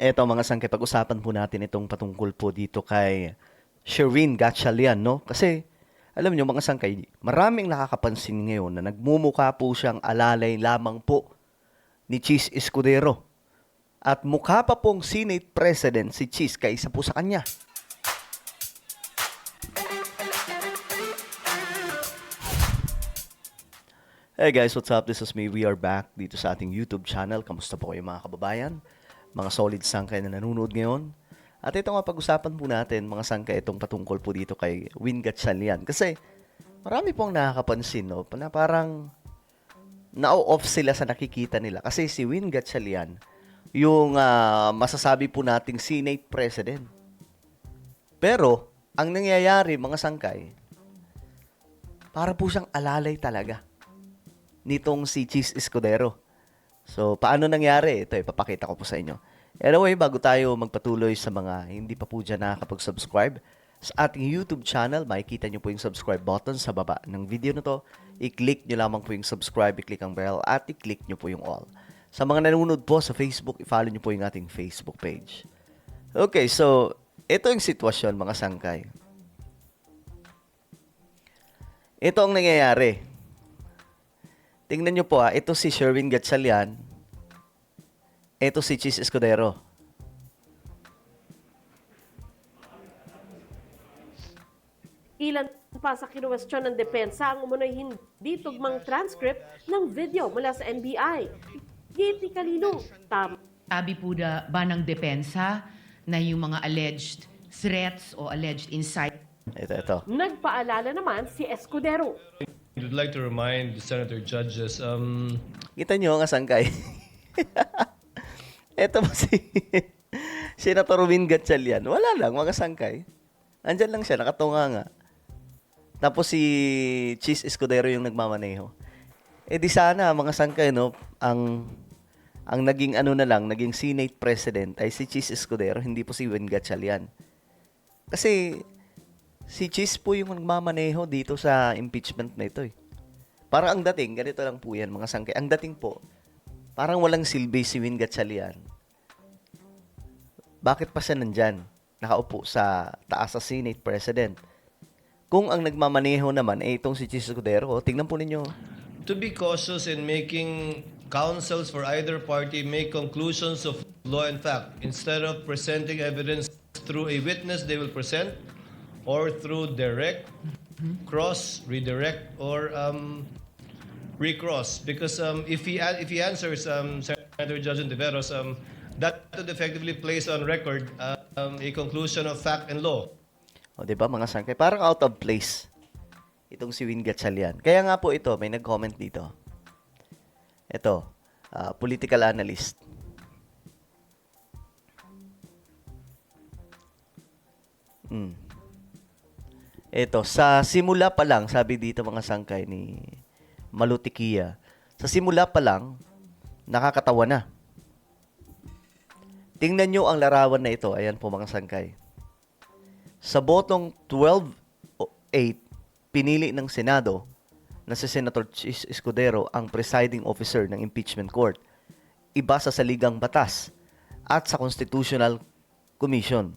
Eto mga sangkay, pag-usapan po natin itong patungkol po dito kay Sherwin Gatchalian, no? Kasi, alam nyo mga sangkay, maraming nakakapansin ngayon na nagmumukha po siyang alalay lamang po ni Cheese Escudero. At mukha pa pong Senate President si Cheese kaysa po sa kanya. Hey guys, what's up? This is me. We are back dito sa ating YouTube channel. Kamusta po kayo mga kababayan? Mga solid sangkay na nanonood ngayon. At ito nga pag-usapan po natin mga sangkay itong patungkol po dito kay Win Gatchalian. Kasi marami pong nakakapansin, no? Na parang na-off sila sa nakikita nila. Kasi si Win Gatchalian, yung masasabi po nating Senate President. Pero, ang nangyayari mga sangkay, para po siyang alalay talaga nitong si Cheese Escudero. So, paano nangyari? Ito, ipapakita ko po sa inyo. Anyway, bago tayo magpatuloy sa mga hindi pa po dyan nakakapag-subscribe sa ating YouTube channel, makikita nyo po yung subscribe button sa baba ng video na to. I-click nyo lamang po yung subscribe, i-click ang bell, at i-click nyo po yung all. Sa mga nanonood po sa Facebook, i-follow nyo po yung ating Facebook page. Okay, so, ito yung sitwasyon mga sangkay. Ito ang nangyayari. Tingnan nyo po ito si Sherwin Gatchalian, ito si Cheese Escudero. Ilan pa sa kinuwestiyon ng depensa ang umunoy hindi tugmang transcript ng video mula sa NBI. Giti Calino, tama Sabi po ba ng depensa na yung mga alleged threats o alleged incite Ito. nagpaalala naman si Escudero. We'd like to remind the senator judges, Kita nyo nga sangkay. Ito po si Senator Win Gatchalian. Wala lang, mga sangkay. Andyan lang siya, nakatunga nga. Tapos si Cheese Escudero yung nagmamaneho. Eh di sana, mga sangkay, no, ang naging naging Senate President ay si Cheese Escudero, hindi po si Win Gatchalian. Kasi si Cheese po yung nagmamaneho dito sa impeachment na ito eh. Parang ang dating, ganito lang po yan mga sangkay. Ang dating po, parang walang silbi si Win Gatchalian. Bakit pa siya nandyan? Nakaupo sa taas sa Senate President. Kung ang nagmamaneho naman eh itong si Cheese Escudero, tingnan po ninyo. to be cautious in making counsels for either party make conclusions of law and fact instead of presenting evidence through a witness they will present or through direct, cross, redirect, or recross. Because if he answers Senator Judge Ontiveros, that would effectively place on record a conclusion of fact and law. O, diba mga sangkay? Parang out of place itong si Win Gatchalian. Kaya nga po ito, may nag-comment dito. Ito, political analyst. Ito, sa simula pa lang, sabi dito mga sangkay ni Malutikia, sa simula pa lang, nakakatawa na. Tingnan nyo ang larawan na ito. Ayan po mga sangkay. Sa botong 12-8, pinili ng Senado na si Senator Cheese Escudero ang presiding officer ng impeachment court. Iba sa saligang batas at sa Constitutional Commission.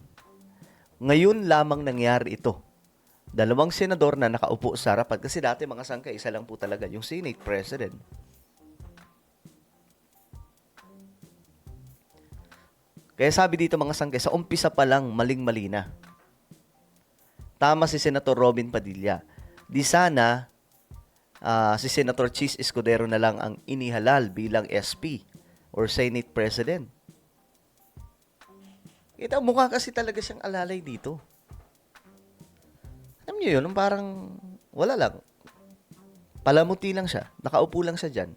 Ngayon lamang nangyari ito. Dalawang senador na nakaupo sa harapan. Kasi dati mga sangkay, isa lang po talaga yung Senate President. Kaya sabi dito mga sangkay, sa umpisa pa lang maling-mali na. Tama si Senator Robin Padilla. Di sana si Senator Cheese Escudero na lang ang inihalal bilang SP or Senate President. Kita, mukha kasi talaga siyang alalay dito. Alam niyo yun, parang wala lang. Palamuti lang siya. Nakaupo lang siya dyan.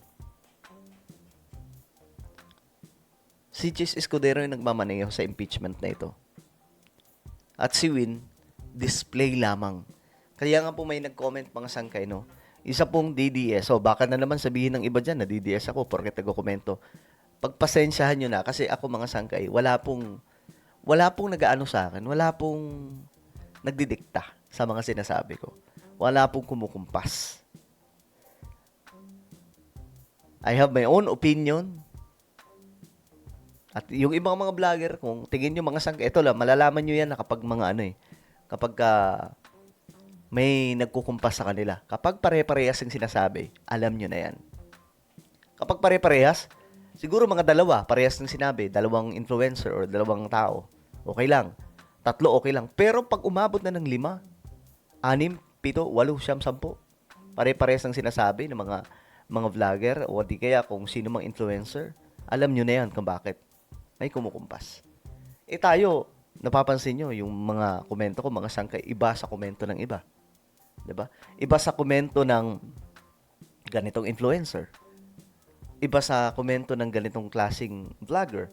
Si Cheese Escudero yung nagmamaneho sa impeachment na ito. At si Win, display lamang. Kaya nga po may nag-comment mga sangkay, no? Isa pong DDS. So, baka na naman sabihin ng iba dyan na DDS ako porket nag-komento. Pagpasensyahan nyo na kasi ako mga sangkay, wala pong nag-aano sa akin. Wala pong nagdidikta sa mga sinasabi ko. Wala pong kumukumpas. I have my own opinion. At yung ibang mga vlogger, kung tingin nyo mga sangkay, ito lang, malalaman nyo yan na kapag mga ano kapag may nagkukumpas sa kanila. Kapag pare-parehas yung sinasabi, alam nyo na yan. Kapag pare-parehas, siguro mga dalawa, parehas ng sinabi, dalawang influencer or dalawang tao, okay lang. 3, okay lang. Pero pag umabot na ng 5, 6, 7, 8, 9, 10, pare-parehas ng sinasabi ng mga vlogger o di kaya kung sino mang influencer, alam nyo na yan kung bakit may kumukumpas. Tayo, napapansin nyo, yung mga komento ko, mga sangkay, iba sa komento ng iba. 'Di ba? Iba sa komento ng ganitong influencer. Iba sa komento ng ganitong klasing vlogger,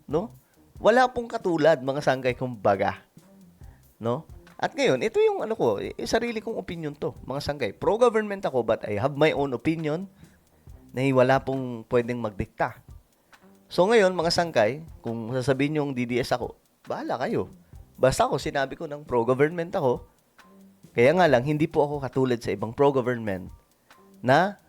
no? Wala pong katulad mga sangkay kumbaga, no? At ngayon, ito yung ano ko, sarili kong opinion to, mga sangkay. Pro-government ako but I have my own opinion na wala pong pwedeng magdikta. So ngayon, mga sangkay, kung sasabihin yung DDS ako, bahala kayo. Basta ako, sinabi ko ng pro-government ako. Kaya nga lang, hindi po ako katulad sa ibang pro-government na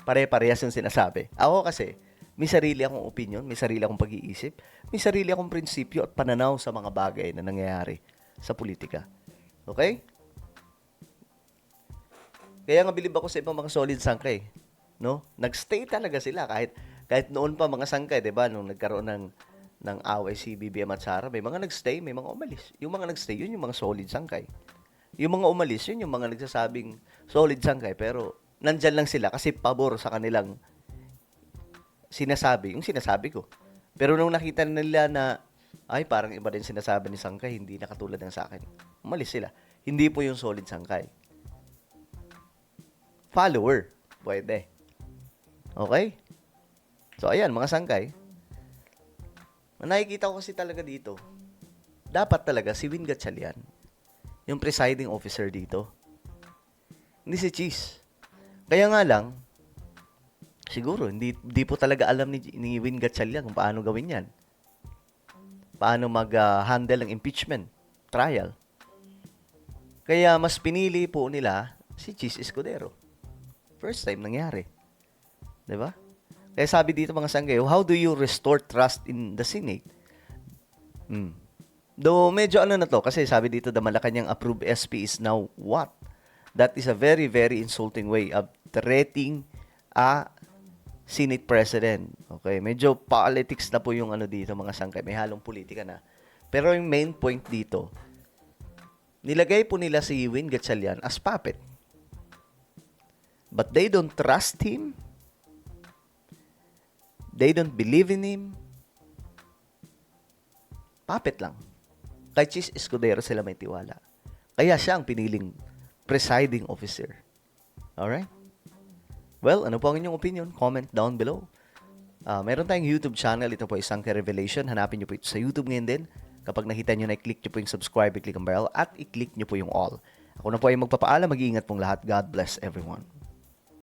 pare-parehas yung sinasabi. Ako kasi, may sarili akong opinion, may sarili akong pag-iisip, may sarili akong prinsipyo at pananaw sa mga bagay na nangyayari sa politika. Okay? Kaya nga bilib ako sa ibang mga solid sangkay. No? Nagstay talaga sila kahit noon pa mga sangkay, 'di ba? Nung nagkaroon ng away si BBM at Sara, may mga nagstay, may mga umalis. Yung mga nagstay, yun yung mga solid sangkay. Yung mga umalis, yun yung mga nagsasabing solid sangkay, pero nandyan lang sila kasi pabor sa kanilang sinasabi, yung sinasabi ko. Pero nung nakita nila na, ay, parang iba din sinasabi ni Sangkay, hindi na katulad ng sa akin, umalis sila. Hindi po yung solid Sangkay. Follower, pwede. Okay? So, ayan, mga Sangkay. Nakikita ko kasi talaga dito, dapat talaga si Win Gatchalian, yung presiding officer dito. Hindi si Cheese. Kaya nga lang, siguro, hindi po talaga alam ni Win Gatchalian kung paano gawin yan. Paano mag-handle ng impeachment trial. Kaya mas pinili po nila si Cheese Escudero. First time nangyari. 'Di ba? Kaya sabi dito mga sangkay, how do you restore trust in the Senate? Though medyo ano na to, kasi sabi dito, the Malacanang approved SP is now what? That is a very, very insulting way of treating a Senate President. Okay, medyo politics na po yung ano dito mga sangkay, may halong politika na. Pero yung main point dito, nilagay po nila si Win Gatchalian as puppet. But they don't trust him. They don't believe in him. Puppet lang. Kay Cheese Escudero sila may tiwala. Kaya siya ang piniling presiding officer. Alright? Well, ano po ang inyong opinion? Comment down below. Meron tayong YouTube channel. Ito po isang Revelation. Hanapin nyo po ito sa YouTube ngayon din. Kapag nakita nyo na, i-click nyo po yung subscribe, i-click ang bell, at i-click nyo po yung all. Ako na po ay magpapaalam. Mag-iingat pong lahat. God bless everyone.